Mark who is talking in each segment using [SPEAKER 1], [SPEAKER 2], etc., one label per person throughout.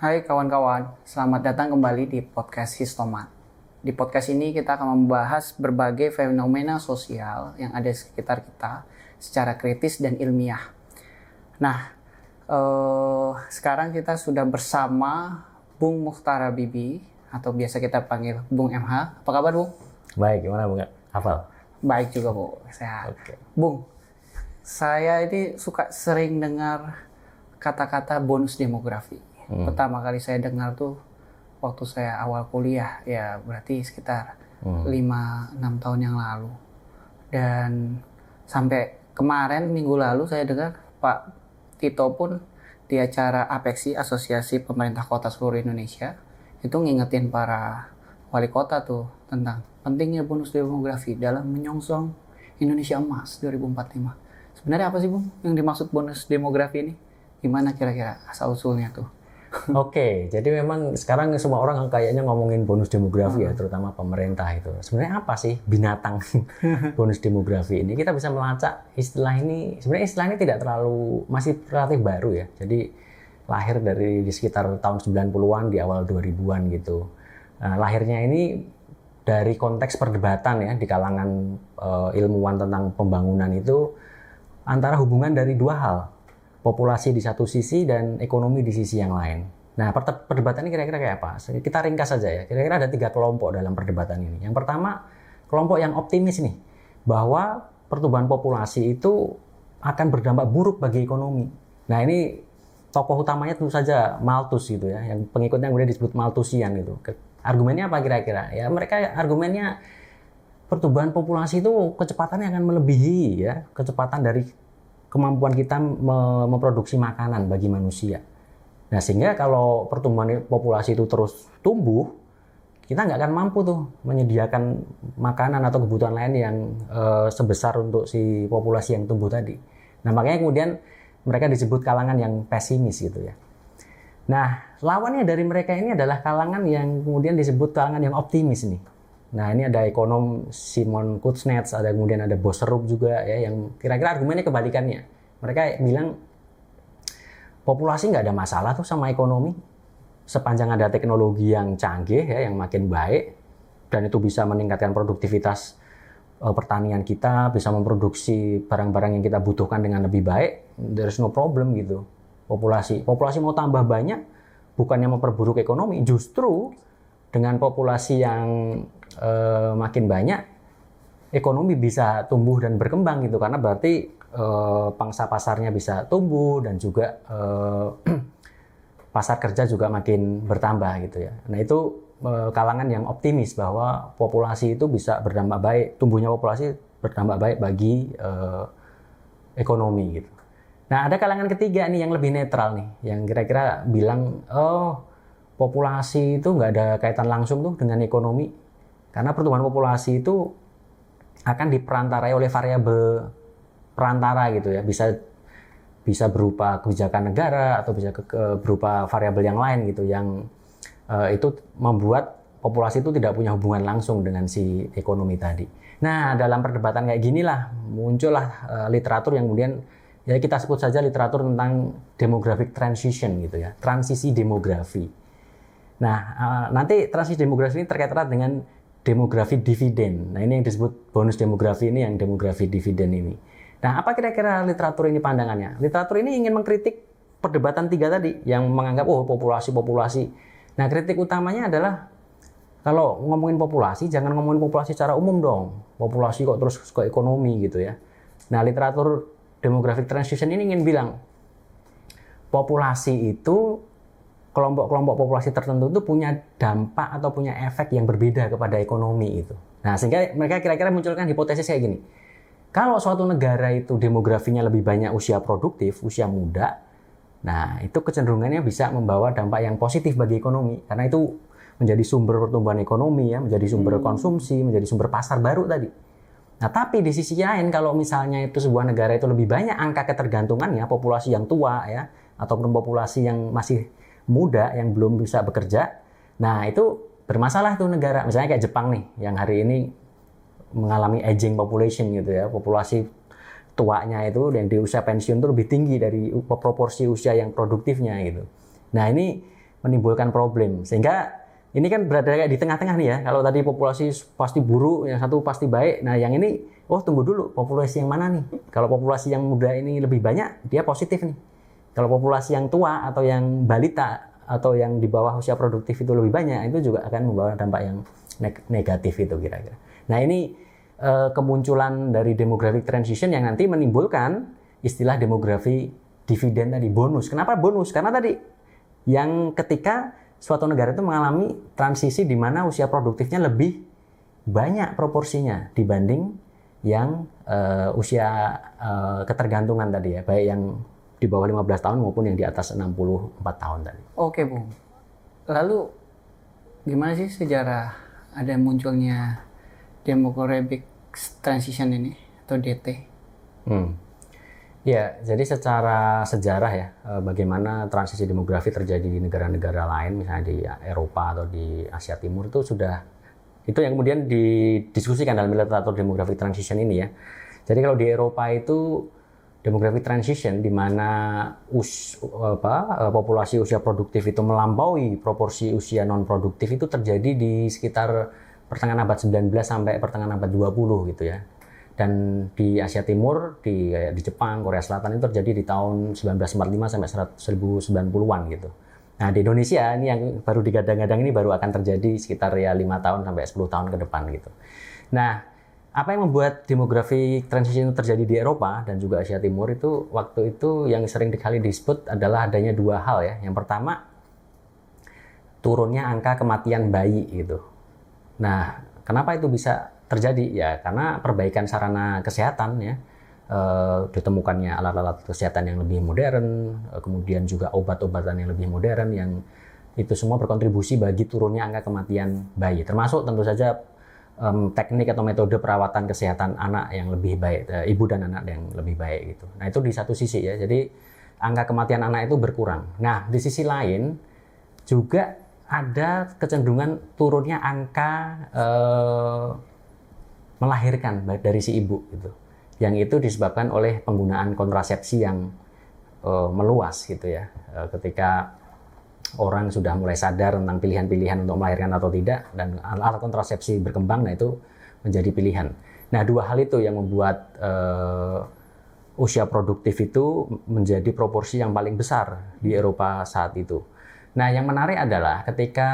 [SPEAKER 1] Hai kawan-kawan, selamat datang kembali di podcast Histomat. Di podcast ini kita akan membahas berbagai fenomena sosial yang ada di sekitar kita secara kritis dan ilmiah. Nah, sekarang kita sudah bersama Bung Mukhtar Habibie atau biasa kita panggil Bung MH. Apa kabar, Bung?
[SPEAKER 2] Baik, gimana Bung? Hafal?
[SPEAKER 1] Baik juga, Bu. Sehat.
[SPEAKER 2] Oke.
[SPEAKER 1] Bung, saya ini suka sering dengar kata-kata bonus demografi. Pertama kali saya dengar tuh waktu saya awal kuliah, ya berarti sekitar 5-6 tahun yang lalu. Dan sampai kemarin minggu lalu saya dengar Pak Tito pun di acara APEXI, Asosiasi Pemerintah Kota Seluruh Indonesia, itu ngingetin para wali kota tuh tentang pentingnya bonus demografi dalam menyongsong Indonesia Emas 2045. Sebenarnya apa sih, Bung, yang dimaksud bonus demografi ini? Gimana kira-kira asal-usulnya tuh?
[SPEAKER 2] Oke, jadi memang sekarang semua orang kayaknya ngomongin bonus demografi ya, terutama pemerintah itu. Sebenarnya apa sih binatang bonus demografi ini? Kita bisa melacak istilah ini. Sebenarnya istilah ini tidak terlalu, masih relatif baru ya. Jadi lahir dari di sekitar tahun 90-an, di awal 2000-an gitu. Nah, lahirnya ini dari konteks perdebatan ya di kalangan ilmuwan tentang pembangunan itu antara hubungan dari dua hal. Populasi di satu sisi dan ekonomi di sisi yang lain. Nah, perdebatan ini kira-kira kayak apa? Kita ringkas saja ya. Kira-kira ada 3 kelompok dalam perdebatan ini. Yang pertama, kelompok yang optimis nih, bahwa pertumbuhan populasi itu akan berdampak buruk bagi ekonomi. Nah, ini tokoh utamanya tentu saja Malthus gitu ya, yang pengikutnya kemudian disebut Malthusian gitu. Argumennya apa kira-kira? Ya, mereka argumennya pertumbuhan populasi itu kecepatannya akan melebihi ya, kecepatan dari kemampuan kita memproduksi makanan bagi manusia. Nah, sehingga kalau pertumbuhan populasi itu terus tumbuh, kita nggak akan mampu tuh menyediakan makanan atau kebutuhan lain yang sebesar untuk si populasi yang tumbuh tadi. Nah, makanya kemudian mereka disebut kalangan yang pesimis gitu ya. Nah, lawannya dari mereka ini adalah kalangan yang kemudian disebut kalangan yang optimis nih. Nah, ini ada ekonom Simon Kuznets, kemudian ada Boserup juga ya, yang kira-kira argumennya kebalikannya. Mereka bilang populasi nggak ada masalah tuh sama ekonomi sepanjang ada teknologi yang canggih ya, yang makin baik, dan itu bisa meningkatkan produktivitas pertanian kita, bisa memproduksi barang-barang yang kita butuhkan dengan lebih baik. There's no problem gitu. Populasi mau tambah banyak, bukannya memperburuk ekonomi, justru dengan populasi yang makin banyak, ekonomi bisa tumbuh dan berkembang gitu, karena berarti pangsa pasarnya bisa tumbuh dan juga pasar kerja juga makin bertambah gitu ya. Nah, itu kalangan yang optimis bahwa populasi itu bisa berdampak baik, tumbuhnya populasi berdampak baik bagi ekonomi gitu. Nah, ada kalangan ketiga nih yang lebih netral nih, yang kira-kira bilang populasi itu nggak ada kaitan langsung tuh dengan ekonomi, karena pertumbuhan populasi itu akan diperantarai oleh variabel perantara gitu ya, bisa berupa kebijakan negara atau bisa berupa variabel yang lain gitu, yang itu membuat populasi itu tidak punya hubungan langsung dengan si ekonomi tadi. Nah, dalam perdebatan kayak ginilah muncullah literatur yang kemudian ya kita sebut saja literatur tentang demographic transition gitu ya, transisi demografi. Nah, nanti transisi demografi ini terkait erat dengan demografi dividen. Nah, ini yang disebut bonus demografi ini, yang demografi dividen ini. Nah, apa kira-kira literatur ini pandangannya? Literatur ini ingin mengkritik perdebatan 3 tadi, yang menganggap populasi. Nah, kritik utamanya adalah kalau ngomongin populasi, jangan ngomongin populasi secara umum dong. Populasi kok terus ke ekonomi gitu ya. Nah, literatur demographic transition ini ingin bilang populasi itu, kelompok-kelompok populasi tertentu itu punya dampak atau punya efek yang berbeda kepada ekonomi itu. Nah, sehingga mereka kira-kira munculkan hipotesis kayak gini. Kalau suatu negara itu demografinya lebih banyak usia produktif, usia muda, nah itu kecenderungannya bisa membawa dampak yang positif bagi ekonomi. Karena itu menjadi sumber pertumbuhan ekonomi ya, menjadi sumber konsumsi, menjadi sumber pasar baru tadi. Nah, tapi di sisi lain kalau misalnya itu sebuah negara itu lebih banyak angka ketergantungannya, populasi yang tua ya, ataupun populasi yang masih muda yang belum bisa bekerja, nah itu bermasalah tuh negara. Misalnya kayak Jepang nih, yang hari ini mengalami aging population gitu ya, populasi tuanya itu yang di usia pensiun itu lebih tinggi dari proporsi usia yang produktifnya gitu. Nah, ini menimbulkan problem. Sehingga ini kan berada kayak di tengah-tengah nih ya. Kalau tadi populasi pasti buruk, yang satu pasti baik. Nah yang ini, tunggu dulu, populasi yang mana nih? Kalau populasi yang muda ini lebih banyak, dia positif nih. Kalau populasi yang tua atau yang balita atau yang di bawah usia produktif itu lebih banyak, itu juga akan membawa dampak yang negatif itu kira-kira. Nah ini kemunculan dari demographic transition yang nanti menimbulkan istilah demografi dividen tadi, bonus. Kenapa bonus? Karena tadi yang ketika suatu negara itu mengalami transisi di mana usia produktifnya lebih banyak proporsinya dibanding yang usia ketergantungan tadi ya, baik yang di bawah 15 tahun maupun yang di atas 64 tahun tadi.
[SPEAKER 1] Oke, Bung. Lalu gimana sih sejarah ada munculnya demographic transition ini atau DT?
[SPEAKER 2] Ya, jadi secara sejarah ya, bagaimana transisi demografi terjadi di negara-negara lain, misalnya di Eropa atau di Asia Timur itu yang kemudian didiskusikan dalam literatur demographic transition ini ya. Jadi kalau di Eropa itu demographic transition di mana populasi usia produktif itu melampaui proporsi usia non produktif itu terjadi di sekitar pertengahan abad 19 sampai pertengahan abad 20 gitu ya. Dan di Asia Timur, di Jepang, Korea Selatan itu terjadi di tahun 1945 sampai 1090-an gitu. Nah di Indonesia ini yang baru digadang-gadang ini baru akan terjadi sekitar ya 5 tahun sampai 10 tahun ke depan gitu. Nah apa yang membuat demografi transition terjadi di Eropa dan juga Asia Timur itu waktu itu yang sering kali disebut adalah adanya dua hal ya. Yang pertama turunnya angka kematian bayi gitu. Nah kenapa itu bisa terjadi ya karena perbaikan sarana kesehatan ya, ditemukannya alat-alat kesehatan yang lebih modern, kemudian juga obat-obatan yang lebih modern yang itu semua berkontribusi bagi turunnya angka kematian bayi, termasuk tentu saja teknik atau metode perawatan kesehatan anak yang lebih baik, ibu dan anak yang lebih baik gitu. Nah itu di satu sisi ya, jadi angka kematian anak itu berkurang. Nah di sisi lain juga ada kecenderungan turunnya angka melahirkan dari si ibu gitu. Yang itu disebabkan oleh penggunaan kontrasepsi yang meluas gitu ya. Ketika orang sudah mulai sadar tentang pilihan-pilihan untuk melahirkan atau tidak dan alat kontrasepsi berkembang, nah itu menjadi pilihan. Nah, dua hal itu yang membuat usia produktif itu menjadi proporsi yang paling besar di Eropa saat itu. Nah, yang menarik adalah ketika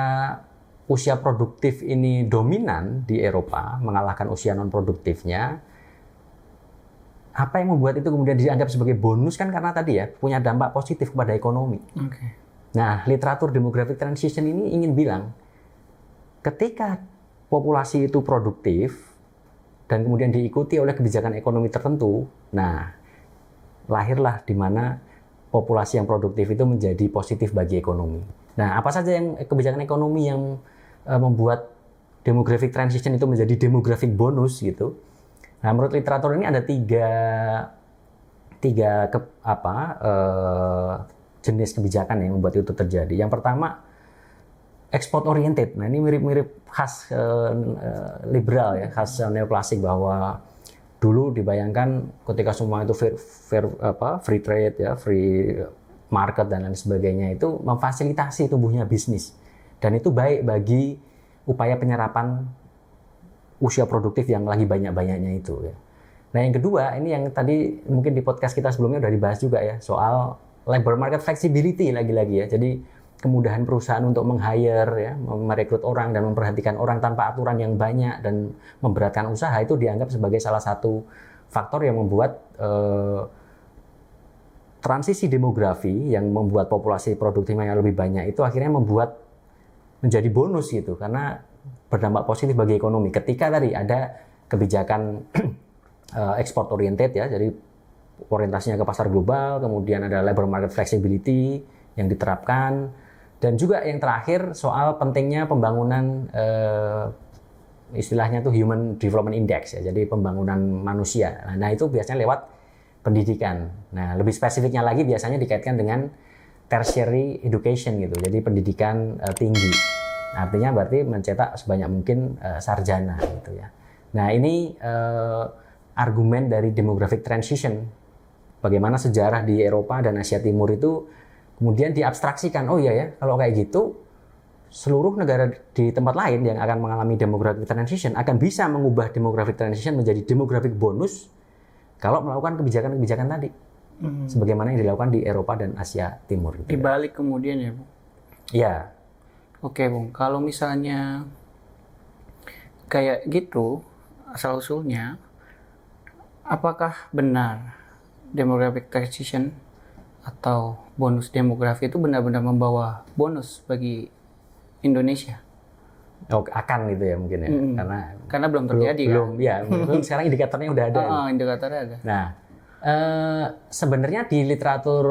[SPEAKER 2] usia produktif ini dominan di Eropa, mengalahkan usia non-produktifnya, apa yang membuat itu kemudian dianggap sebagai bonus kan karena tadi ya, punya dampak positif kepada ekonomi.
[SPEAKER 1] Okay.
[SPEAKER 2] Nah, literatur demographic transition ini ingin bilang, ketika populasi itu produktif, dan kemudian diikuti oleh kebijakan ekonomi tertentu, nah, lahirlah di mana populasi yang produktif itu menjadi positif bagi ekonomi. Nah, apa saja yang kebijakan ekonomi yang membuat demographic transition itu menjadi demographic bonus gitu. Nah, menurut literatur ini ada tiga jenis kebijakan yang membuat itu terjadi. Yang pertama, export oriented. Nah, ini mirip-mirip khas liberal ya, khas neoklasik, bahwa dulu dibayangkan ketika semua itu free trade ya, free market dan lain sebagainya, itu memfasilitasi tumbuhnya bisnis. Dan itu baik bagi upaya penyerapan usia produktif yang lagi banyak-banyaknya itu ya. Nah, yang kedua, ini yang tadi mungkin di podcast kita sebelumnya udah dibahas juga ya, soal labor market flexibility lagi-lagi ya. Jadi kemudahan perusahaan untuk meng-hire ya, merekrut orang dan memperhatikan orang tanpa aturan yang banyak dan memberatkan usaha, itu dianggap sebagai salah satu faktor yang membuat transisi demografi yang membuat populasi produktifnya yang lebih banyak itu akhirnya membuat menjadi bonus gitu, karena berdampak positif bagi ekonomi. Ketika tadi ada kebijakan export oriented ya, jadi orientasinya ke pasar global, kemudian ada labor market flexibility yang diterapkan, dan juga yang terakhir soal pentingnya pembangunan istilahnya tuh Human Development Index ya, jadi pembangunan manusia. Nah itu biasanya lewat pendidikan. Nah lebih spesifiknya lagi biasanya dikaitkan dengan tertiary education gitu, jadi pendidikan tinggi. Artinya berarti mencetak sebanyak mungkin sarjana gitu ya. Nah ini argumen dari demographic transition, bagaimana sejarah di Eropa dan Asia Timur itu Kemudian diabstraksikan, oh iya ya, kalau kayak gitu seluruh negara di tempat lain yang akan mengalami demographic transition akan bisa mengubah demographic transition menjadi demographic bonus kalau melakukan kebijakan-kebijakan tadi. Sebagaimana yang dilakukan di Eropa dan Asia Timur. Gitu.
[SPEAKER 1] Dibalik kemudian ya, Bung?
[SPEAKER 2] Ya.
[SPEAKER 1] Oke, Bung. Kalau misalnya kayak gitu, asal-usulnya, apakah benar demographic transition atau bonus demografi itu benar-benar membawa bonus bagi Indonesia?
[SPEAKER 2] Oh, akan gitu ya mungkin ya.
[SPEAKER 1] Karena belum terjadi
[SPEAKER 2] belum, kan? Belum, sekarang indikatornya udah ada.
[SPEAKER 1] Indikatornya ada.
[SPEAKER 2] Nah, sebenarnya di literatur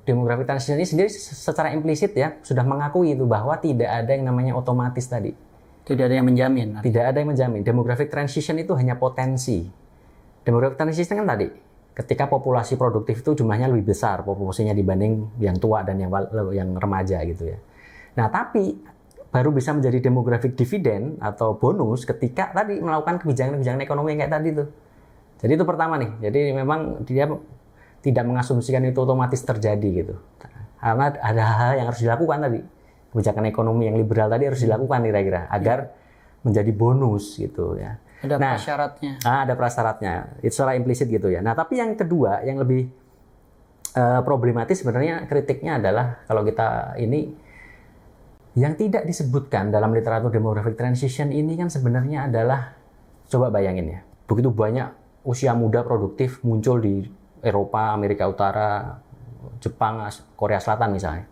[SPEAKER 2] demografi transition ini sendiri secara implisit ya sudah mengakui itu bahwa tidak ada yang namanya otomatis tadi.
[SPEAKER 1] Tidak ada yang menjamin.
[SPEAKER 2] Tidak ada yang menjamin. Demographic transition itu hanya potensi. Demographic transition kan tadi, ketika populasi produktif itu jumlahnya lebih besar populasinya dibanding yang tua dan yang remaja gitu ya. Nah, tapi baru bisa menjadi demographic dividend atau bonus ketika tadi melakukan kebijakan-kebijakan ekonomi yang kayak tadi tuh. Jadi itu pertama nih. Jadi memang dia tidak mengasumsikan itu otomatis terjadi gitu. Karena ada hal yang harus dilakukan tadi. Kebijakan ekonomi yang liberal tadi harus dilakukan kira-kira agar menjadi bonus gitu ya.
[SPEAKER 1] Ada prasyaratnya.
[SPEAKER 2] Ada prasyaratnya. Itu secara implisit gitu ya. Nah, tapi yang kedua yang lebih problematis sebenarnya kritiknya adalah kalau kita ini yang tidak disebutkan dalam literatur demographic transition ini kan sebenarnya adalah coba bayangin ya. Begitu banyak usia muda produktif muncul di Eropa, Amerika Utara, Jepang, Korea Selatan misalnya.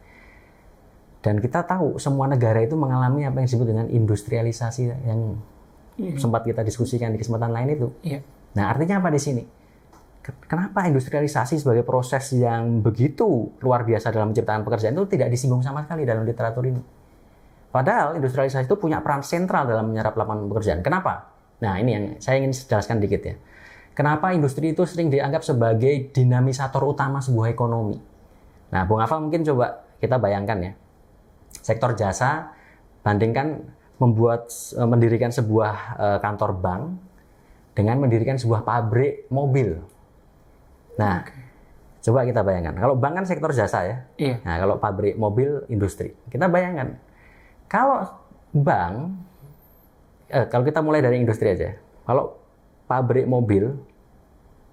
[SPEAKER 2] Dan kita tahu semua negara itu mengalami apa yang disebut dengan industrialisasi yang sempat kita diskusikan di kesempatan lain itu. Nah, artinya apa di sini? Kenapa industrialisasi sebagai proses yang begitu luar biasa dalam menciptakan pekerjaan itu tidak disinggung sama sekali dalam literatur ini? Padahal industrialisasi itu punya peran sentral dalam menyerap lapangan pekerjaan. Kenapa? Nah, ini yang saya ingin jelaskan dikit ya. Kenapa industri itu sering dianggap sebagai dinamisator utama sebuah ekonomi? Nah, Bung Afal mungkin coba kita bayangkan ya. Sektor jasa bandingkan mendirikan sebuah kantor bank dengan mendirikan sebuah pabrik mobil. Nah, coba kita bayangkan. Kalau bank kan sektor jasa ya. Nah, kalau pabrik mobil industri. Kita bayangkan. Kalau bank, kalau kita mulai dari industri aja. Kalau pabrik mobil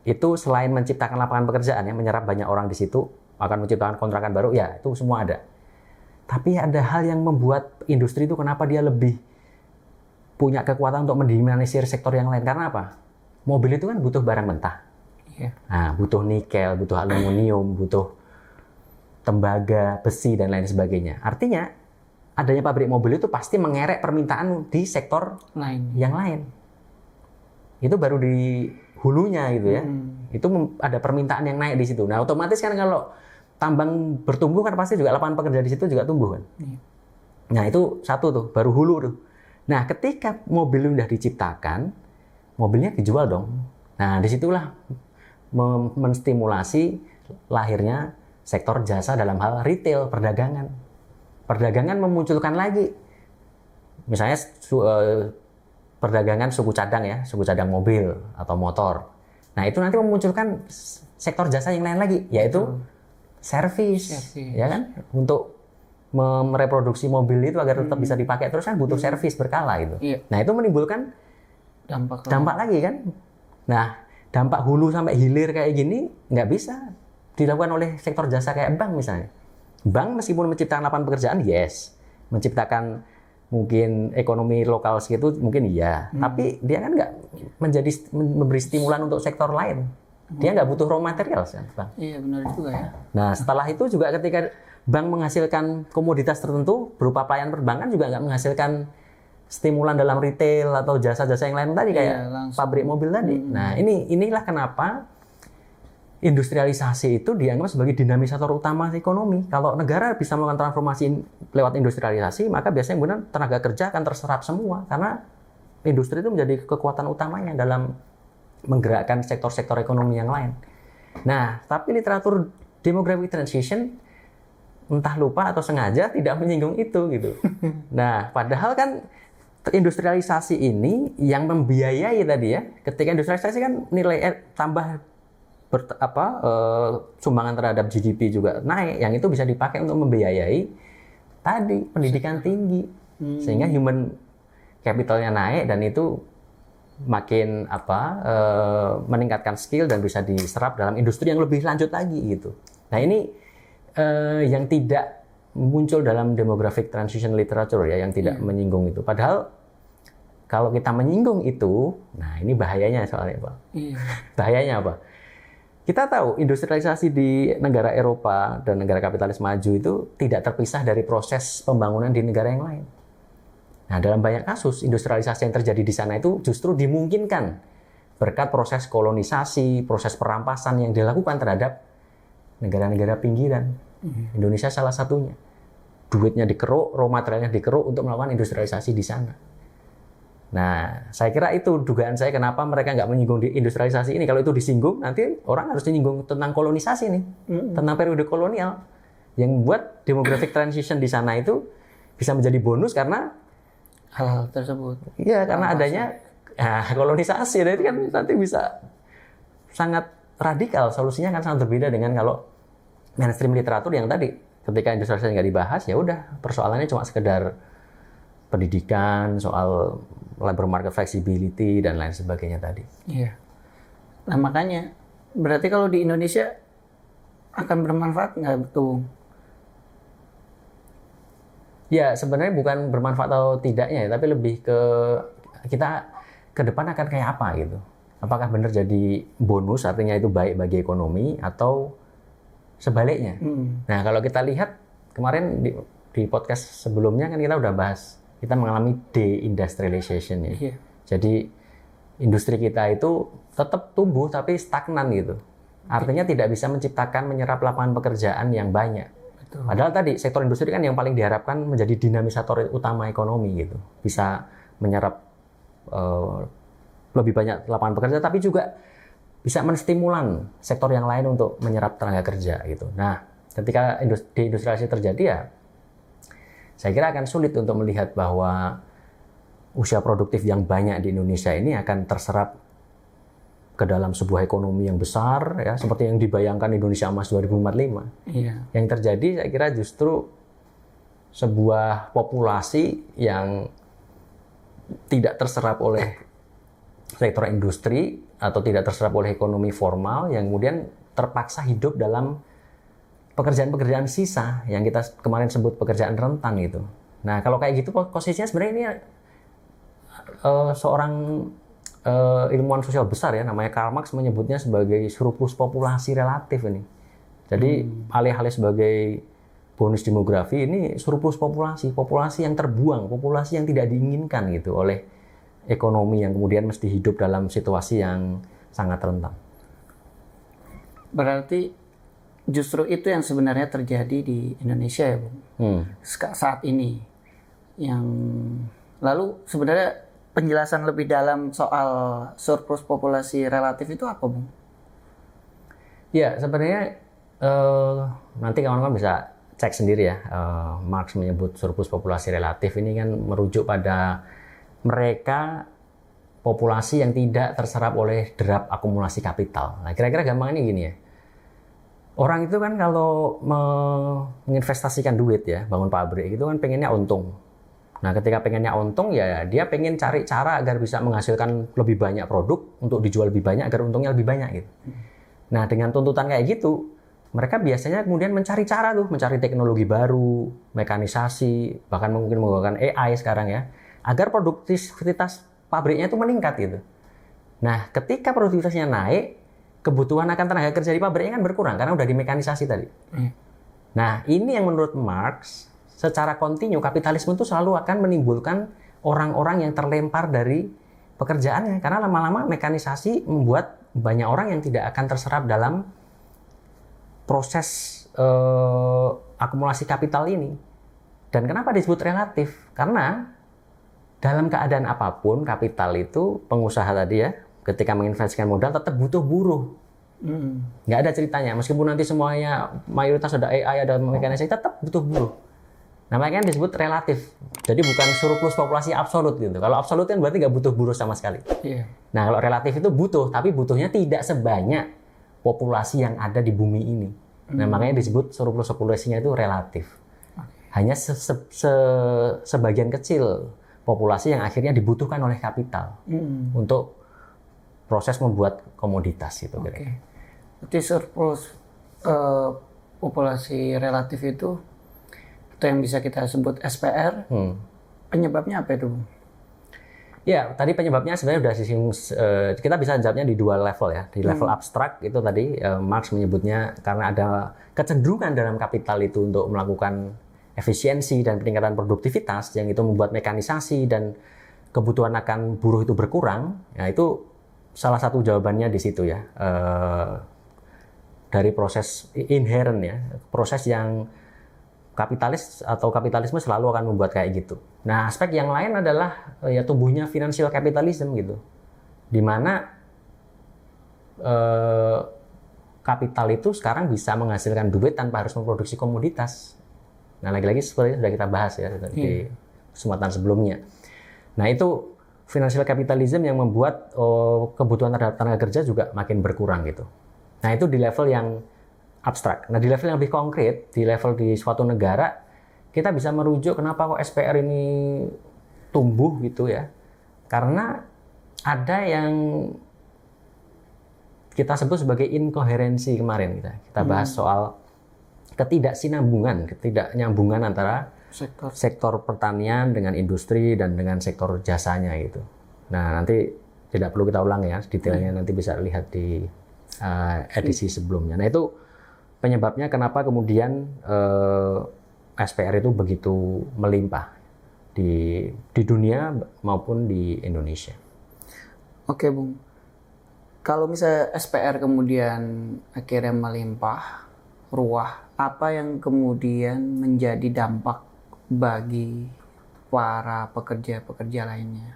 [SPEAKER 2] itu selain menciptakan lapangan pekerjaan ya, menyerap banyak orang di situ, akan menciptakan kontrakan baru, ya itu semua ada. Tapi ada hal yang membuat industri itu kenapa dia lebih punya kekuatan untuk mendominasi sektor yang lain. Karena apa? Mobil itu kan butuh barang mentah. Nah, butuh nikel, butuh aluminium, butuh tembaga, besi, dan lain sebagainya. Artinya, adanya pabrik mobil itu pasti mengerek permintaan di sektor yang lain. Itu baru di hulunya gitu ya. Itu ada permintaan yang naik di situ. Nah, otomatis kan kalau tambang bertumbuh kan pasti juga lapangan pekerjaan di situ juga tumbuh kan. Nah, itu satu tuh, baru hulu tuh. Nah, ketika mobil sudah diciptakan, mobilnya dijual dong. Nah, disitulah menstimulasi lahirnya sektor jasa dalam hal retail, perdagangan. Perdagangan memunculkan lagi, misalnya perdagangan suku cadang ya, suku cadang mobil atau motor. Nah, itu nanti memunculkan sektor jasa yang lain lagi, yaitu servis, ya kan? Untuk mereproduksi mobil itu agar tetap bisa dipakai terus kan butuh servis berkala itu. Nah, itu menimbulkan dampak lagi kan. Nah, dampak hulu sampai hilir kayak gini nggak bisa dilakukan oleh sektor jasa kayak bank misalnya. Bank meskipun menciptakan lapangan pekerjaan, yes. Menciptakan mungkin ekonomi lokal segitu mungkin iya. Tapi dia kan nggak memberi stimulan untuk sektor lain. Dia nggak butuh raw material kan, Bang.
[SPEAKER 1] Iya, benar juga ya.
[SPEAKER 2] Nah, setelah itu juga ketika bank menghasilkan komoditas tertentu berupa pelayanan perbankan juga nggak menghasilkan stimulan dalam retail atau jasa-jasa yang lain tadi kayak pabrik mobil tadi. Nah, inilah kenapa industrialisasi itu dianggap sebagai dinamisator utama ekonomi. Kalau negara bisa melakukan transformasi lewat industrialisasi, maka biasanya benar tenaga kerja akan terserap semua karena industri itu menjadi kekuatan utamanya dalam menggerakkan sektor-sektor ekonomi yang lain. Nah, tapi literatur demographic transition entah lupa atau sengaja tidak menyinggung itu gitu. Nah, padahal kan industrialisasi ini yang membiayai tadi ya. Ketika industrialisasi kan nilai tambah sumbangan terhadap GDP juga naik, yang itu bisa dipakai untuk membiayai tadi pendidikan tinggi, sehingga human capitalnya naik dan itu makin meningkatkan skill dan bisa diserap dalam industri yang lebih lanjut lagi gitu. Nah ini yang tidak muncul dalam demographic transition literature ya, yang tidak menyinggung itu. Padahal kalau kita menyinggung itu, nah ini bahayanya soalnya Pak. Bahayanya apa? Kita tahu industrialisasi di negara Eropa dan negara kapitalis maju itu tidak terpisah dari proses pembangunan di negara yang lain. Nah, dalam banyak kasus, industrialisasi yang terjadi di sana itu justru dimungkinkan berkat proses kolonisasi, proses perampasan yang dilakukan terhadap negara-negara pinggiran. Indonesia salah satunya. Duitnya dikeruk, raw materialnya dikeruk untuk melakukan industrialisasi di sana. Nah, saya kira itu dugaan saya kenapa mereka nggak menyinggung di industrialisasi ini. Kalau itu disinggung, nanti orang harus menyinggung tentang kolonisasi nih, tentang periode kolonial. Yang membuat demographic transition di sana itu bisa menjadi bonus karena
[SPEAKER 1] hal tersebut.
[SPEAKER 2] Iya, karena adanya kolonisasi. Dan itu kan nanti bisa sangat radikal. Solusinya kan sangat berbeda dengan kalau mainstream literatur yang tadi ketika industrialisasi nggak dibahas, ya udah persoalannya cuma sekedar pendidikan, soal labor market flexibility dan lain sebagainya tadi.
[SPEAKER 1] Iya. Nah makanya berarti kalau di Indonesia akan bermanfaat nggak tuh?
[SPEAKER 2] Ya sebenarnya bukan bermanfaat atau tidaknya, tapi lebih ke kita ke depan akan kayak apa gitu. Apakah benar jadi bonus, artinya itu baik bagi ekonomi, atau sebaliknya. Nah kalau kita lihat kemarin di podcast sebelumnya kan kita udah bahas, kita mengalami deindustrialization ya.
[SPEAKER 1] Iya.
[SPEAKER 2] Jadi industri kita itu tetap tumbuh tapi stagnan gitu. Artinya tidak bisa menciptakan, menyerap lapangan pekerjaan yang banyak.
[SPEAKER 1] Betul.
[SPEAKER 2] Padahal tadi sektor industri kan yang paling diharapkan menjadi dinamisator utama ekonomi gitu. Bisa menyerap lebih banyak lapangan pekerjaan, tapi juga bisa menstimulan sektor yang lain untuk menyerap tenaga kerja gitu. Nah, ketika deindustrialisasi terjadi ya, saya kira akan sulit untuk melihat bahwa usia produktif yang banyak di Indonesia ini akan terserap ke dalam sebuah ekonomi yang besar, ya seperti yang dibayangkan Indonesia Emas 2045.
[SPEAKER 1] Iya.
[SPEAKER 2] Yang terjadi, saya kira justru sebuah populasi yang tidak terserap oleh sektor industri atau tidak terserap oleh ekonomi formal, yang kemudian terpaksa hidup dalam pekerjaan-pekerjaan sisa yang kita kemarin sebut pekerjaan rentan gitu. Nah, kalau kayak gitu posisinya sebenarnya ini seorang ilmuwan sosial besar ya, namanya Karl Marx menyebutnya sebagai surplus populasi relatif ini. Jadi alih-alih sebagai bonus demografi, ini surplus populasi yang terbuang, populasi yang tidak diinginkan gitu oleh ekonomi yang kemudian mesti hidup dalam situasi yang sangat rentan.
[SPEAKER 1] Berarti justru itu yang sebenarnya terjadi di Indonesia ya, Bung. Saat ini. Yang lalu sebenarnya penjelasan lebih dalam soal surplus populasi relatif itu apa, Bung?
[SPEAKER 2] Ya, sebenarnya nanti kawan-kawan bisa cek sendiri ya. Marx menyebut surplus populasi relatif ini kan merujuk pada mereka populasi yang tidak terserap oleh derap akumulasi kapital. Nah, kira-kira gampangnya gini ya. Orang itu kan kalau menginvestasikan duit ya, bangun pabrik itu kan pengennya untung. Nah, ketika pengennya untung ya dia pengen cari cara agar bisa menghasilkan lebih banyak produk untuk dijual lebih banyak agar untungnya lebih banyak gitu. Nah, dengan tuntutan kayak gitu, mereka biasanya kemudian mencari cara tuh, mencari teknologi baru, mekanisasi, bahkan mungkin menggunakan AI sekarang ya, agar produktivitas pabriknya itu meningkat gitu. Nah, ketika produktivitasnya naik, kebutuhan akan tenaga kerja di pabriknya kan berkurang karena udah dimekanisasi tadi. Nah, ini yang menurut Marx secara kontinu kapitalisme itu selalu akan menimbulkan orang-orang yang terlempar dari pekerjaannya karena lama-lama mekanisasi membuat banyak orang yang tidak akan terserap dalam proses akumulasi kapital ini. Dan kenapa disebut relatif? Karena dalam keadaan apapun kapital itu pengusaha tadi ya, ketika menginvestasikan modal tetap butuh buruh. Nggak ada ceritanya. Meskipun nanti semuanya mayoritas ada AI, ada mekanisasi, tetap butuh buruh. Nah, makanya disebut relatif. Jadi bukan surplus populasi absolut gitu. Kalau absolut kan berarti nggak butuh buruh sama sekali.
[SPEAKER 1] Iya.
[SPEAKER 2] Nah, kalau relatif itu butuh, tapi butuhnya tidak sebanyak populasi yang ada di bumi ini. Nah, makanya disebut surplus populasinya itu relatif. Hanya sebagian kecil populasi yang akhirnya dibutuhkan oleh kapital untuk proses membuat komoditas itu.
[SPEAKER 1] Jadi surplus populasi relatif itu yang bisa kita sebut SPR. Penyebabnya apa itu, Bung?
[SPEAKER 2] Ya, tadi penyebabnya sebenarnya sudah disinggung. Kita bisa jawabnya di dua level ya. Di level abstrak itu tadi Marx menyebutnya karena ada kecenderungan dalam kapital itu untuk melakukan efisiensi dan peningkatan produktivitas yang itu membuat mekanisasi dan kebutuhan akan buruh itu berkurang. Ya, itu salah satu jawabannya di situ ya. Dari proses inherent ya, proses yang kapitalis atau kapitalisme selalu akan membuat kayak gitu. Nah, aspek yang lain adalah ya tumbuhnya financial capitalism gitu, di mana kapital itu sekarang bisa menghasilkan duit tanpa harus memproduksi komoditas. Nah, lagi-lagi seperti sudah kita bahas ya di kesempatan sebelumnya. Nah, itu financial capitalism yang membuat kebutuhan terhadap tenaga kerja juga makin berkurang gitu. Nah, itu di level yang abstrak. Nah, di level yang lebih konkret, di level di suatu negara, kita bisa merujuk kenapa kok SPR ini tumbuh gitu ya. Karena ada yang kita sebut sebagai inkoherensi kemarin kita bahas soal ketidaknyambungan antara sektor pertanian dengan industri dan dengan sektor jasanya gitu. Nah, nanti tidak perlu kita ulang ya, detailnya nanti bisa lihat di edisi sebelumnya. Nah, itu penyebabnya kenapa kemudian SPR itu begitu melimpah di dunia maupun di Indonesia.
[SPEAKER 1] Oke, Bung. Kalau misalnya SPR kemudian akhirnya melimpah ruah, apa yang kemudian menjadi dampak bagi para pekerja-pekerja lainnya?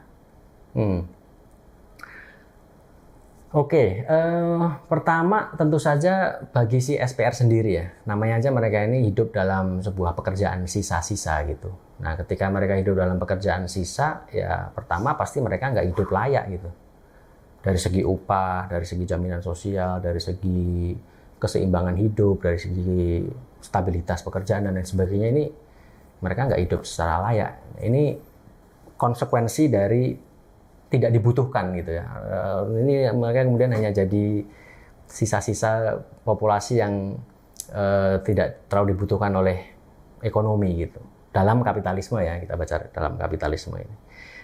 [SPEAKER 2] Pertama tentu saja bagi si SPR sendiri ya, namanya aja mereka ini hidup dalam sebuah pekerjaan sisa-sisa gitu. Nah, ketika mereka hidup dalam pekerjaan sisa, ya pertama pasti mereka nggak hidup layak gitu. Dari segi upah, dari segi jaminan sosial, dari segi keseimbangan hidup, dari segi stabilitas pekerjaan dan lain sebagainya, ini mereka nggak hidup secara layak. Ini konsekuensi dari tidak dibutuhkan gitu ya. Ini mereka kemudian hanya jadi sisa-sisa populasi yang tidak terlalu dibutuhkan oleh ekonomi gitu. Dalam kapitalisme ya, kita baca dalam kapitalisme ini.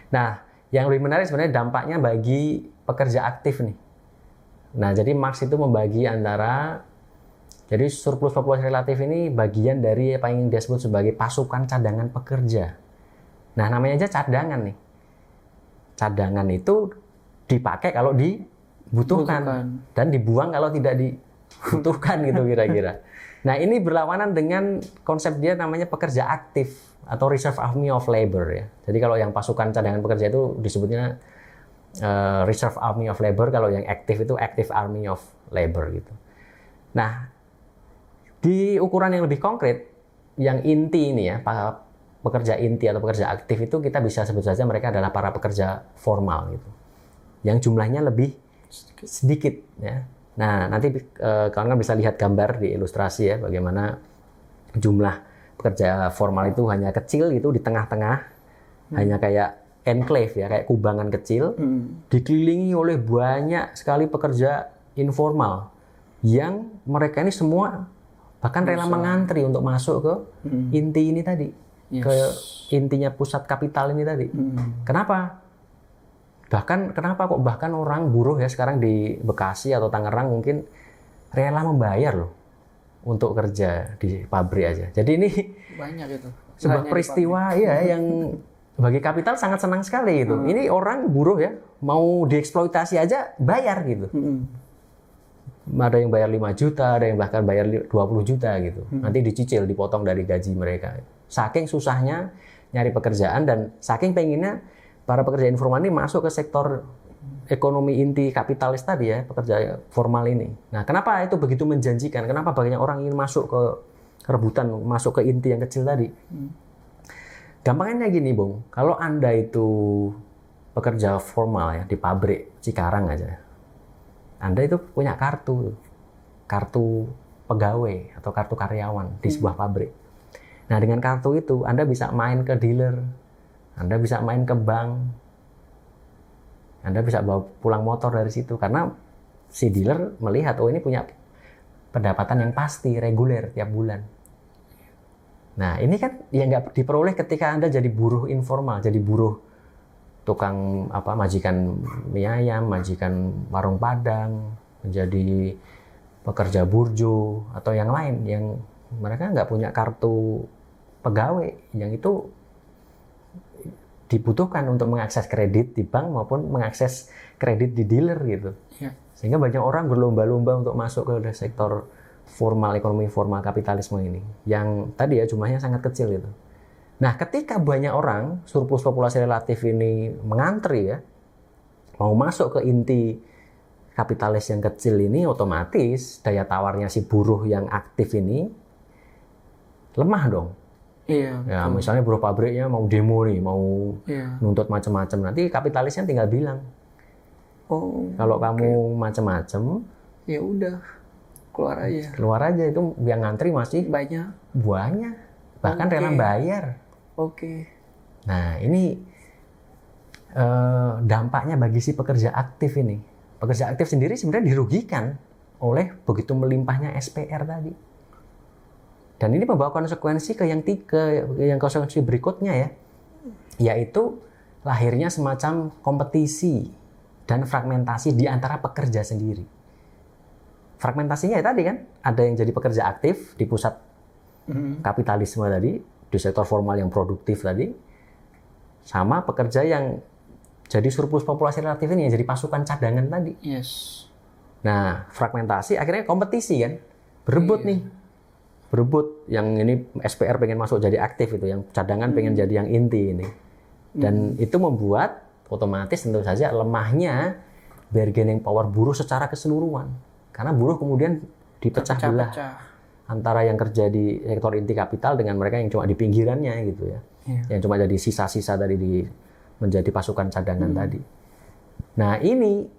[SPEAKER 2] Nah, yang lebih menarik sebenarnya dampaknya bagi pekerja aktif nih. Nah, jadi Marx itu membagi antara, jadi surplus populasi relatif ini bagian dari apa yang dia sebut sebagai pasukan cadangan pekerja. Nah, namanya aja cadangan nih. Cadangan itu dipakai kalau dibutuhkan dan dibuang kalau tidak dibutuhkan gitu kira-kira. Nah, ini berlawanan dengan konsep dia namanya pekerja aktif atau reserve army of labor ya. Jadi kalau yang pasukan cadangan pekerja itu disebutnya reserve army of labor, kalau yang aktif itu active army of labor gitu. Nah, di ukuran yang lebih konkret, yang inti ini ya, pekerja inti atau pekerja aktif itu kita bisa sebut saja mereka adalah para pekerja formal gitu, yang jumlahnya lebih sedikit ya. Nah, nanti kawan-kawan bisa lihat gambar di ilustrasi ya, bagaimana jumlah pekerja formal itu hanya kecil gitu di tengah-tengah, hanya kayak enclave ya, kayak kubangan kecil, dikelilingi oleh banyak sekali pekerja informal yang mereka ini semua bahkan rela mengantri untuk masuk ke inti ini tadi. Ke intinya pusat kapital ini tadi. Kenapa? Bahkan orang buruh ya sekarang di Bekasi atau Tangerang mungkin rela membayar loh untuk kerja di pabrik aja. Jadi ini
[SPEAKER 1] banyak itu.
[SPEAKER 2] Sebuah peristiwa ya yang bagi kapital sangat senang sekali gitu. Ini orang buruh ya mau dieksploitasi aja bayar gitu. Ada yang bayar 5 juta, ada yang bahkan bayar 20 juta gitu. Nanti dicicil, dipotong dari gaji mereka. Saking susahnya nyari pekerjaan dan saking pengennya para pekerja informal ini masuk ke sektor ekonomi inti kapitalis tadi ya, pekerja formal ini. Nah, kenapa itu begitu menjanjikan? Kenapa banyak orang ingin masuk ke rebutan, masuk ke inti yang kecil tadi? Gampangnya gini, Bung. Kalau Anda itu pekerja formal ya di pabrik Cikarang aja, Anda itu punya kartu. kartu pegawai atau kartu karyawan di sebuah pabrik. Nah, dengan kartu itu Anda bisa main ke dealer, Anda bisa main ke bank, Anda bisa bawa pulang motor dari situ karena si dealer melihat ini punya pendapatan yang pasti, reguler tiap bulan. Nah, ini kan yang nggak diperoleh ketika Anda jadi buruh informal, jadi buruh tukang majikan mie ayam, majikan warung padang, menjadi pekerja burjo atau yang lain yang mereka nggak punya kartu pegawai yang itu dibutuhkan untuk mengakses kredit di bank maupun mengakses kredit di dealer gitu.
[SPEAKER 1] Ya.
[SPEAKER 2] Sehingga banyak orang berlomba-lomba untuk masuk ke sektor formal, ekonomi formal kapitalisme ini. Yang tadi ya jumlahnya sangat kecil itu. Nah, ketika banyak orang surplus populasi relatif ini mengantri ya, mau masuk ke inti kapitalis yang kecil ini, otomatis daya tawarnya si buruh yang aktif ini lemah dong.
[SPEAKER 1] Iya.
[SPEAKER 2] Ya, misalnya buruh pabriknya mau demo nih, mau nuntut macam-macam. Nanti kapitalisnya tinggal bilang, kalau kamu macam-macam,
[SPEAKER 1] ya udah keluar aja.
[SPEAKER 2] Keluar aja, itu yang ngantri masih
[SPEAKER 1] banyak,
[SPEAKER 2] bahkan rela bayar. Nah, ini dampaknya bagi si pekerja aktif ini. Pekerja aktif sendiri sebenarnya dirugikan oleh begitu melimpahnya SPR tadi. Dan ini membawa konsekuensi ke yang konsekuensi berikutnya ya, yaitu lahirnya semacam kompetisi dan fragmentasi di antara pekerja sendiri. Fragmentasinya ya tadi kan, ada yang jadi pekerja aktif di pusat kapitalisme tadi, di sektor formal yang produktif tadi, sama pekerja yang jadi surplus populasi relatif ini yang jadi pasukan cadangan tadi.
[SPEAKER 1] Yes.
[SPEAKER 2] Nah, fragmentasi akhirnya kompetisi kan, berebut nih. Berebut, yang ini SPR pengen masuk jadi aktif itu, yang cadangan pengen jadi yang inti ini. Dan itu membuat otomatis tentu saja lemahnya bargaining power buruh secara keseluruhan. Karena buruh kemudian dipecah belah antara yang kerja di sektor inti kapital dengan mereka yang cuma di pinggirannya gitu ya. Yang cuma jadi sisa-sisa tadi menjadi pasukan cadangan tadi. Nah, ini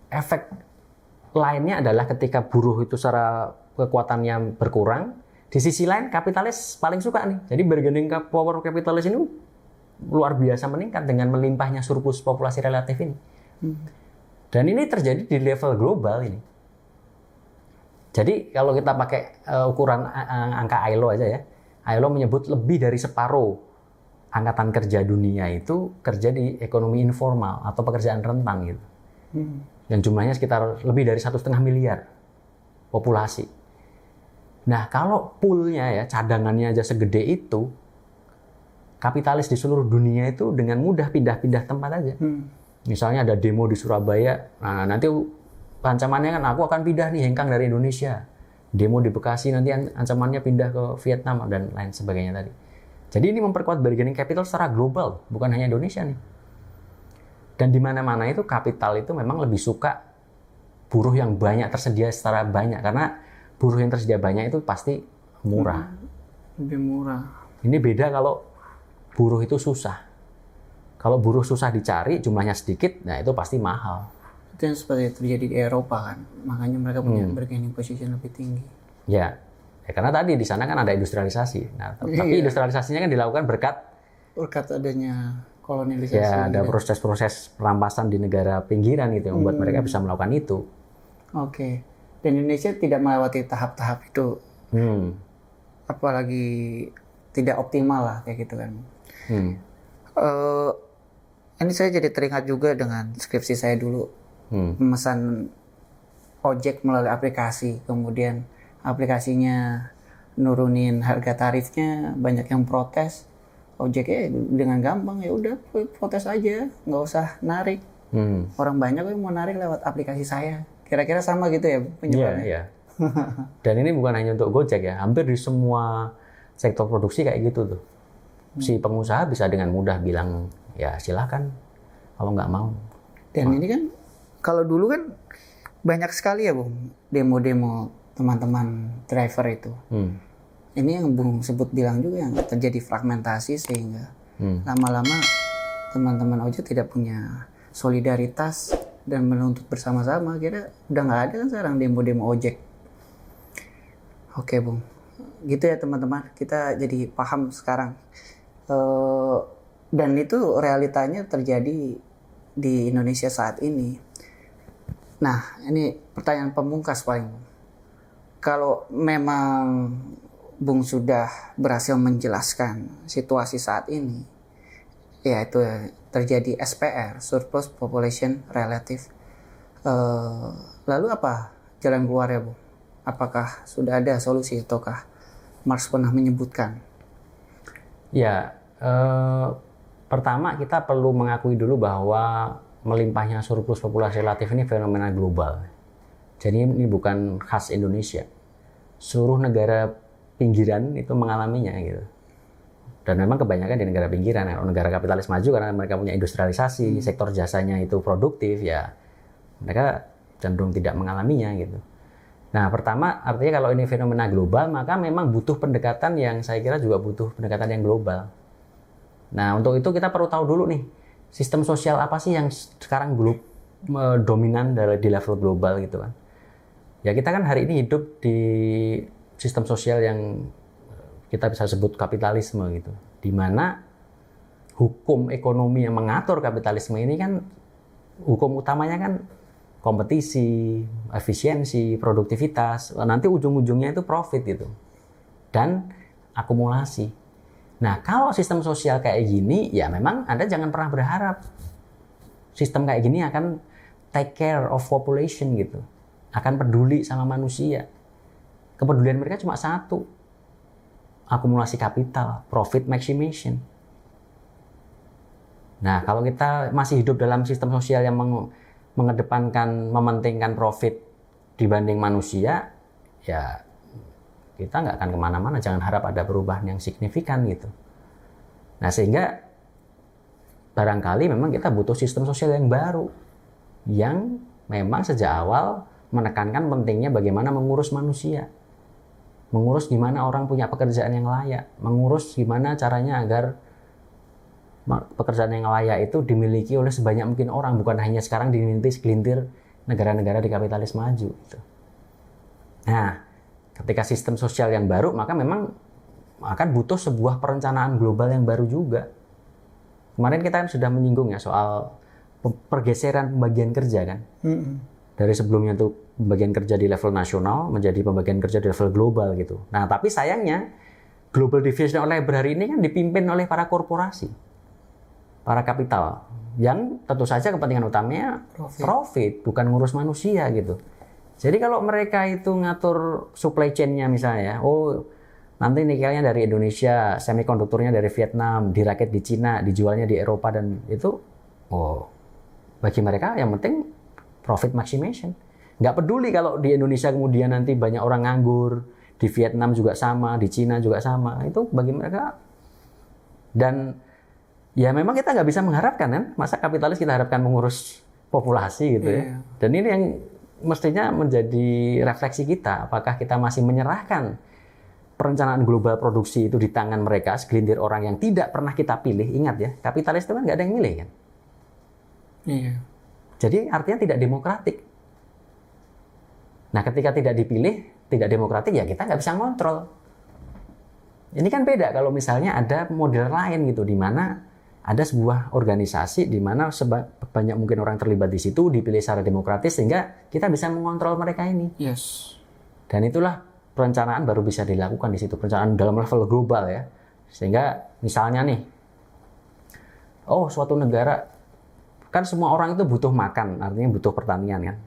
[SPEAKER 2] efek lainnya adalah ketika buruh itu secara kekuatannya berkurang, di sisi lain kapitalis paling suka nih. Jadi bargaining power kapitalis ini luar biasa meningkat dengan melimpahnya surplus populasi relatif ini. Dan ini terjadi di level global ini. Jadi kalau kita pakai ukuran angka ILO aja ya, ILO menyebut lebih dari separuh angkatan kerja dunia itu kerja di ekonomi informal atau pekerjaan rentan gitu. Dan jumlahnya sekitar lebih dari 1,5 miliar populasi. Nah, kalau poolnya ya, cadangannya aja segede itu, kapitalis di seluruh dunia itu dengan mudah pindah-pindah tempat aja. Misalnya ada demo di Surabaya, nah nanti ancamannya kan aku akan pindah nih hengkang dari Indonesia. Demo di Bekasi nanti ancamannya pindah ke Vietnam dan lain sebagainya tadi. Jadi ini memperkuat bargaining capital secara global, bukan hanya Indonesia nih. Dan di mana-mana itu kapital itu memang lebih suka buruh yang banyak tersedia secara banyak, karena buruh yang tersedia banyak itu pasti murah.
[SPEAKER 1] Lebih murah.
[SPEAKER 2] Ini beda kalau buruh itu susah. Kalau buruh susah dicari, jumlahnya sedikit, nah itu pasti mahal.
[SPEAKER 1] Itu yang seperti terjadi di Eropa kan. Makanya mereka punya bargaining position lebih tinggi.
[SPEAKER 2] Ya, karena tadi di sana kan ada industrialisasi. Nah, tapi industrialisasinya kan dilakukan berkat
[SPEAKER 1] adanya kolonialisasi.
[SPEAKER 2] Ya, ada proses-proses perampasan di negara pinggiran gitu yang membuat mereka bisa melakukan itu.
[SPEAKER 1] Dan Indonesia tidak melewati tahap-tahap itu, apalagi tidak optimal lah kayak gitu kan. Ini saya jadi teringat juga dengan skripsi saya dulu, pemesan ojek melalui aplikasi, kemudian aplikasinya nurunin harga tarifnya, banyak yang protes, ojeknya dengan gampang ya udah protes aja, nggak usah narik. Orang banyak yang mau narik lewat aplikasi saya. Kira-kira sama gitu ya penyebabnya?
[SPEAKER 2] Iya. Dan ini bukan hanya untuk Gojek ya, hampir di semua sektor produksi kayak gitu tuh. Si pengusaha bisa dengan mudah bilang, ya silakan kalau nggak mau.
[SPEAKER 1] Dan ini kan, kalau dulu kan banyak sekali ya Bung, demo-demo teman-teman driver itu. Ini yang Bung sebut bilang juga yang terjadi fragmentasi sehingga lama-lama teman-teman ojek tidak punya solidaritas dan menuntut bersama-sama. Kira udah nggak ada kan sekarang demo-demo ojek Oke, Bung. Gitu ya teman-teman, kita jadi paham sekarang. Dan itu realitanya terjadi di Indonesia saat ini. Nah, ini pertanyaan pemungkas paling. Kalau memang Bung sudah berhasil menjelaskan situasi saat ini, yaitu terjadi SPR, surplus population relative. Lalu apa jalan keluarnya, Bung? Apakah sudah ada solusi ataukah Marx pernah menyebutkan?
[SPEAKER 2] Ya, pertama kita perlu mengakui dulu bahwa melimpahnya surplus populasi relatif ini fenomena global. Jadi ini bukan khas Indonesia. Seluruh negara pinggiran itu mengalaminya gitu. Dan memang kebanyakan di negara pinggiran, negara kapitalis maju karena mereka punya industrialisasi, sektor jasanya itu produktif, ya mereka cenderung tidak mengalaminya gitu. Nah, pertama artinya kalau ini fenomena global, maka memang butuh pendekatan yang saya kira juga butuh pendekatan yang global. Nah, untuk itu kita perlu tahu dulu nih, sistem sosial apa sih yang sekarang dominan di level global gitu kan. Ya kita kan hari ini hidup di sistem sosial yang kita bisa sebut kapitalisme gitu. Di mana hukum ekonomi yang mengatur kapitalisme ini kan hukum utamanya kan kompetisi, efisiensi, produktivitas, nanti ujung-ujungnya itu profit itu. Dan akumulasi. Nah, kalau sistem sosial kayak gini, ya memang Anda jangan pernah berharap sistem kayak gini akan take care of population gitu. Akan peduli sama manusia. Kepedulian mereka cuma satu. Akumulasi kapital, profit maximization. Nah, kalau kita masih hidup dalam sistem sosial yang mengedepankan, mementingkan profit dibanding manusia, ya kita nggak akan kemana-mana. Jangan harap ada perubahan yang signifikan gitu. Nah, sehingga barangkali memang kita butuh sistem sosial yang baru, yang memang sejak awal menekankan pentingnya bagaimana mengurus manusia, mengurus gimana orang punya pekerjaan yang layak, mengurus gimana caranya agar pekerjaan yang layak itu dimiliki oleh sebanyak mungkin orang, bukan hanya sekarang dimiliki segelintir negara-negara di kapitalis maju. Gitu. Nah, ketika sistem sosial yang baru, maka memang akan butuh sebuah perencanaan global yang baru juga. Kemarin kita kan sudah menyinggung ya soal pergeseran pembagian kerja kan. Dari sebelumnya tuh pembagian kerja di level nasional menjadi pembagian kerja di level global gitu. Nah, tapi sayangnya global division labor hari ini kan dipimpin oleh para korporasi. Para kapital yang tentu saja kepentingan utamanya profit, bukan ngurus manusia gitu. Jadi kalau mereka itu ngatur supply chain-nya misalnya, nanti nikelnya dari Indonesia, semikonduktornya dari Vietnam, dirakit di Cina, dijualnya di Eropa, dan itu bagi mereka yang penting profit maximization. Nggak peduli kalau di Indonesia kemudian nanti banyak orang nganggur, di Vietnam juga sama, di Cina juga sama, itu bagi mereka. Dan ya memang kita nggak bisa mengharapkan kan, masa kapitalis kita harapkan mengurus populasi gitu ya. Dan ini yang mestinya menjadi refleksi kita, apakah kita masih menyerahkan perencanaan global produksi itu di tangan mereka, segelintir orang yang tidak pernah kita pilih. Ingat ya, kapitalis itu kan nggak ada yang milih kan.
[SPEAKER 1] Iya.
[SPEAKER 2] Jadi artinya tidak demokratik. Nah, ketika tidak dipilih, tidak demokratik, ya kita nggak bisa ngontrol. Ini kan beda kalau misalnya ada model lain gitu, di mana ada sebuah organisasi di mana sebanyak mungkin orang terlibat di situ, dipilih secara demokratis sehingga kita bisa mengontrol mereka ini.
[SPEAKER 1] Yes.
[SPEAKER 2] Dan itulah perencanaan baru bisa dilakukan di situ, perencanaan dalam level global ya. Sehingga misalnya nih, suatu negara kan semua orang itu butuh makan, artinya butuh pertanian kan.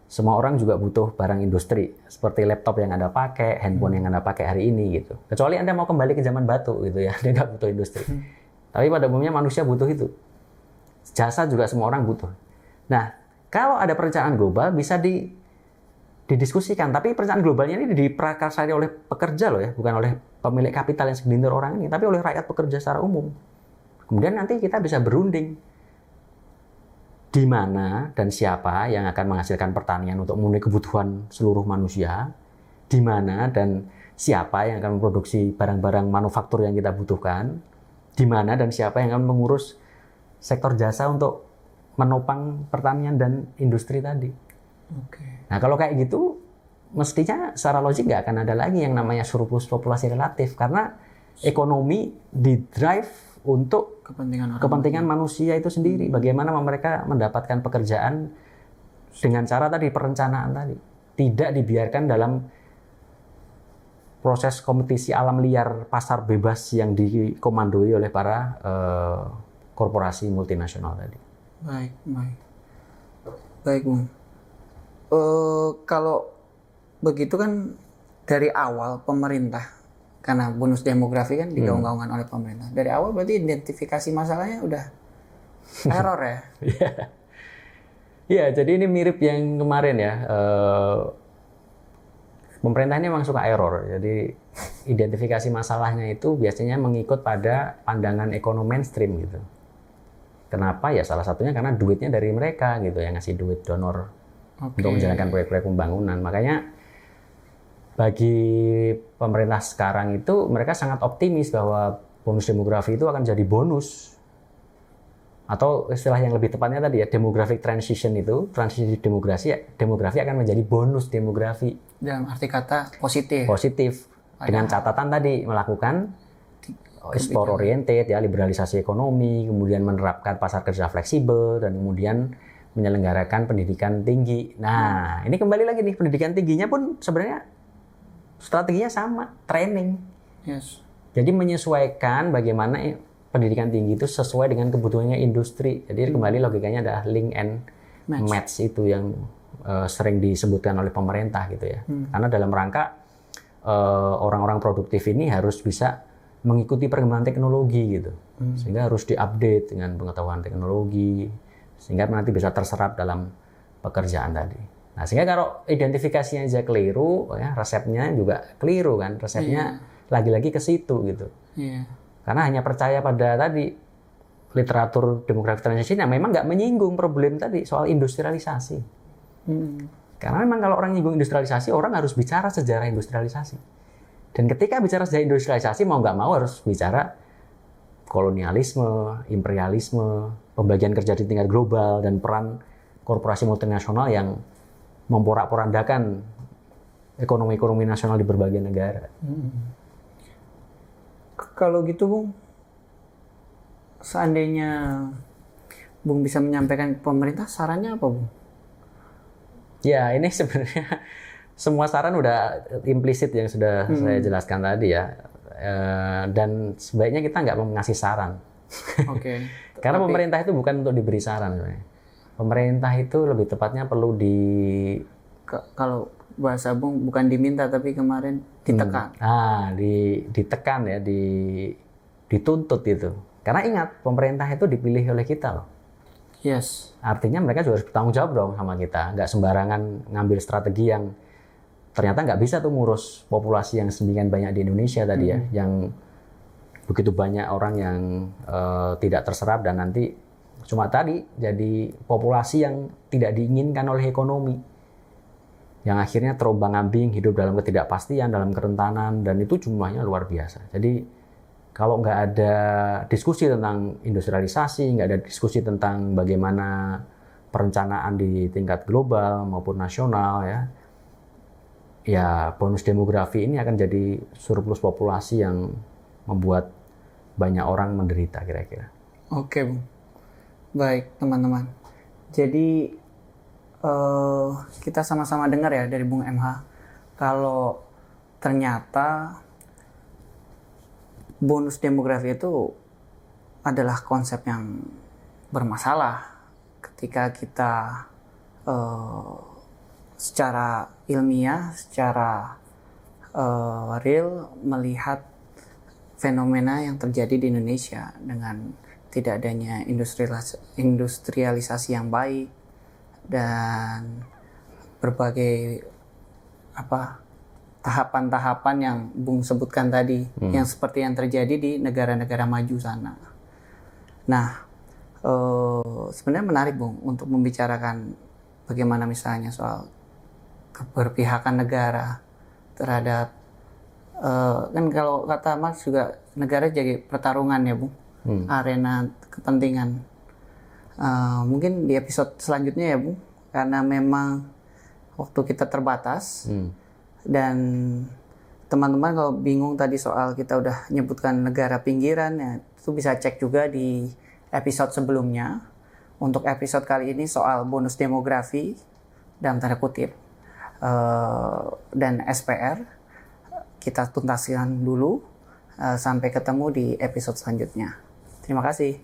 [SPEAKER 2] Semua orang juga butuh barang industri seperti laptop yang Anda pakai, handphone yang Anda pakai hari ini gitu. Kecuali Anda mau kembali ke zaman batu gitu ya, Anda nggak butuh industri. Tapi pada umumnya manusia butuh itu. Jasa juga semua orang butuh. Nah, kalau ada perencanaan global bisa didiskusikan. Tapi perencanaan globalnya ini diprakarsai oleh pekerja loh ya. Bukan oleh pemilik kapital yang segelintir orang ini. Tapi oleh rakyat pekerja secara umum. Kemudian nanti kita bisa berunding. Di mana dan siapa yang akan menghasilkan pertanian untuk memenuhi kebutuhan seluruh manusia. Di mana dan siapa yang akan memproduksi barang-barang manufaktur yang kita butuhkan. Di mana dan siapa yang akan mengurus sektor jasa untuk menopang pertanian dan industri tadi.
[SPEAKER 1] Oke.
[SPEAKER 2] Nah, kalau kayak gitu, mestinya secara logik nggak akan ada lagi yang namanya surplus populasi relatif karena ekonomi didrive untuk kepentingan manusia itu sendiri. Bagaimana mereka mendapatkan pekerjaan dengan cara tadi perencanaan tadi. Tidak dibiarkan dalam proses kompetisi alam liar pasar bebas yang dikomandoi oleh para korporasi multinasional tadi.
[SPEAKER 1] Baik, Bung. Kalau begitu kan dari awal pemerintah, karena bonus demografi kan digaung-gaungkan oleh pemerintah. Dari awal berarti identifikasi masalahnya udah error ya?
[SPEAKER 2] Iya, jadi ini mirip yang kemarin ya. Pemerintah ini memang suka error. Jadi identifikasi masalahnya itu biasanya mengikut pada pandangan ekonomi mainstream gitu. Kenapa? Ya salah satunya karena duitnya dari mereka gitu, yang ngasih duit donor untuk menjalankan proyek-proyek pembangunan. Makanya bagi pemerintah sekarang itu mereka sangat optimis bahwa bonus demografi itu akan jadi bonus. Atau istilah yang lebih tepatnya tadi ya, demographic transition itu, transisi demografi akan menjadi bonus demografi.
[SPEAKER 1] Dalam arti kata positif.
[SPEAKER 2] Positif. Dengan catatan tadi melakukan explore oriented ya, liberalisasi ekonomi, kemudian menerapkan pasar kerja fleksibel, dan kemudian menyelenggarakan pendidikan tinggi. Nah, ini kembali lagi nih, pendidikan tingginya pun sebenarnya strateginya sama, training.
[SPEAKER 1] Yes.
[SPEAKER 2] Jadi menyesuaikan bagaimana pendidikan tinggi itu sesuai dengan kebutuhannya industri. Jadi kembali logikanya adalah link and match itu yang sering disebutkan oleh pemerintah gitu ya. Karena dalam rangka orang-orang produktif ini harus bisa mengikuti perkembangan teknologi gitu. Sehingga harus diupdate dengan pengetahuan teknologi sehingga nanti bisa terserap dalam pekerjaan tadi. Nah, sehingga kalau identifikasinya aja keliru, ya, resepnya juga keliru kan. Resepnya lagi-lagi ke situ gitu. Karena hanya percaya pada tadi literatur demografi transition yang memang nggak menyinggung problem tadi soal industrialisasi. Karena memang kalau orang nyinggung industrialisasi, orang harus bicara sejarah industrialisasi. Dan ketika bicara sejarah industrialisasi, mau nggak mau harus bicara kolonialisme, imperialisme, pembagian kerja di tingkat global, dan peran korporasi multinasional yang memporak-porandakan ekonomi nasional di berbagai negara.
[SPEAKER 1] Kalau gitu, Bung, seandainya Bung bisa menyampaikan ke pemerintah, sarannya apa, Bung?
[SPEAKER 2] Ya, ini sebenarnya semua saran udah implisit yang sudah saya jelaskan tadi ya. Dan sebaiknya kita nggak mengasih saran. Karena pemerintah itu bukan untuk diberi saran sebenarnya. Pemerintah itu lebih tepatnya perlu
[SPEAKER 1] kalau bahasa Bung bukan diminta tapi kemarin ditekan.
[SPEAKER 2] Ditekan ya, dituntut itu. Karena ingat, pemerintah itu dipilih oleh kita loh.
[SPEAKER 1] Yes.
[SPEAKER 2] Artinya mereka juga harus bertanggung jawab dong sama kita. Nggak sembarangan ngambil strategi yang ternyata nggak bisa tuh ngurus populasi yang sedemikian banyak di Indonesia tadi ya, yang begitu banyak orang yang tidak terserap dan nanti cuma tadi jadi populasi yang tidak diinginkan oleh ekonomi, yang akhirnya terombang-ambing hidup dalam ketidakpastian, dalam kerentanan, dan itu jumlahnya luar biasa. Jadi kalau nggak ada diskusi tentang industrialisasi, nggak ada diskusi tentang bagaimana perencanaan di tingkat global maupun nasional ya bonus demografi ini akan jadi surplus populasi yang membuat banyak orang menderita kira-kira.
[SPEAKER 1] Oke, Bung. Baik, teman-teman. Jadi kita sama-sama dengar ya dari Bung MH kalau ternyata bonus demografi itu adalah konsep yang bermasalah ketika kita secara ilmiah, secara real melihat fenomena yang terjadi di Indonesia dengan tidak adanya industrialisasi yang baik dan berbagai tahapan-tahapan yang Bung sebutkan tadi, yang seperti yang terjadi di negara-negara maju sana. Nah, sebenarnya menarik, Bung, untuk membicarakan bagaimana misalnya soal keberpihakan negara terhadap kan kalau kata Marx juga negara jadi pertarungan ya, Bung, arena kepentingan. Mungkin di episode selanjutnya ya, Bung, karena memang waktu kita terbatas. Dan teman-teman kalau bingung tadi soal kita udah nyebutkan negara pinggiran, ya itu bisa cek juga di episode sebelumnya. Untuk episode kali ini soal bonus demografi dalam tanda kutip dan SPR kita tuntaskan dulu. Sampai ketemu di episode selanjutnya. Terima kasih.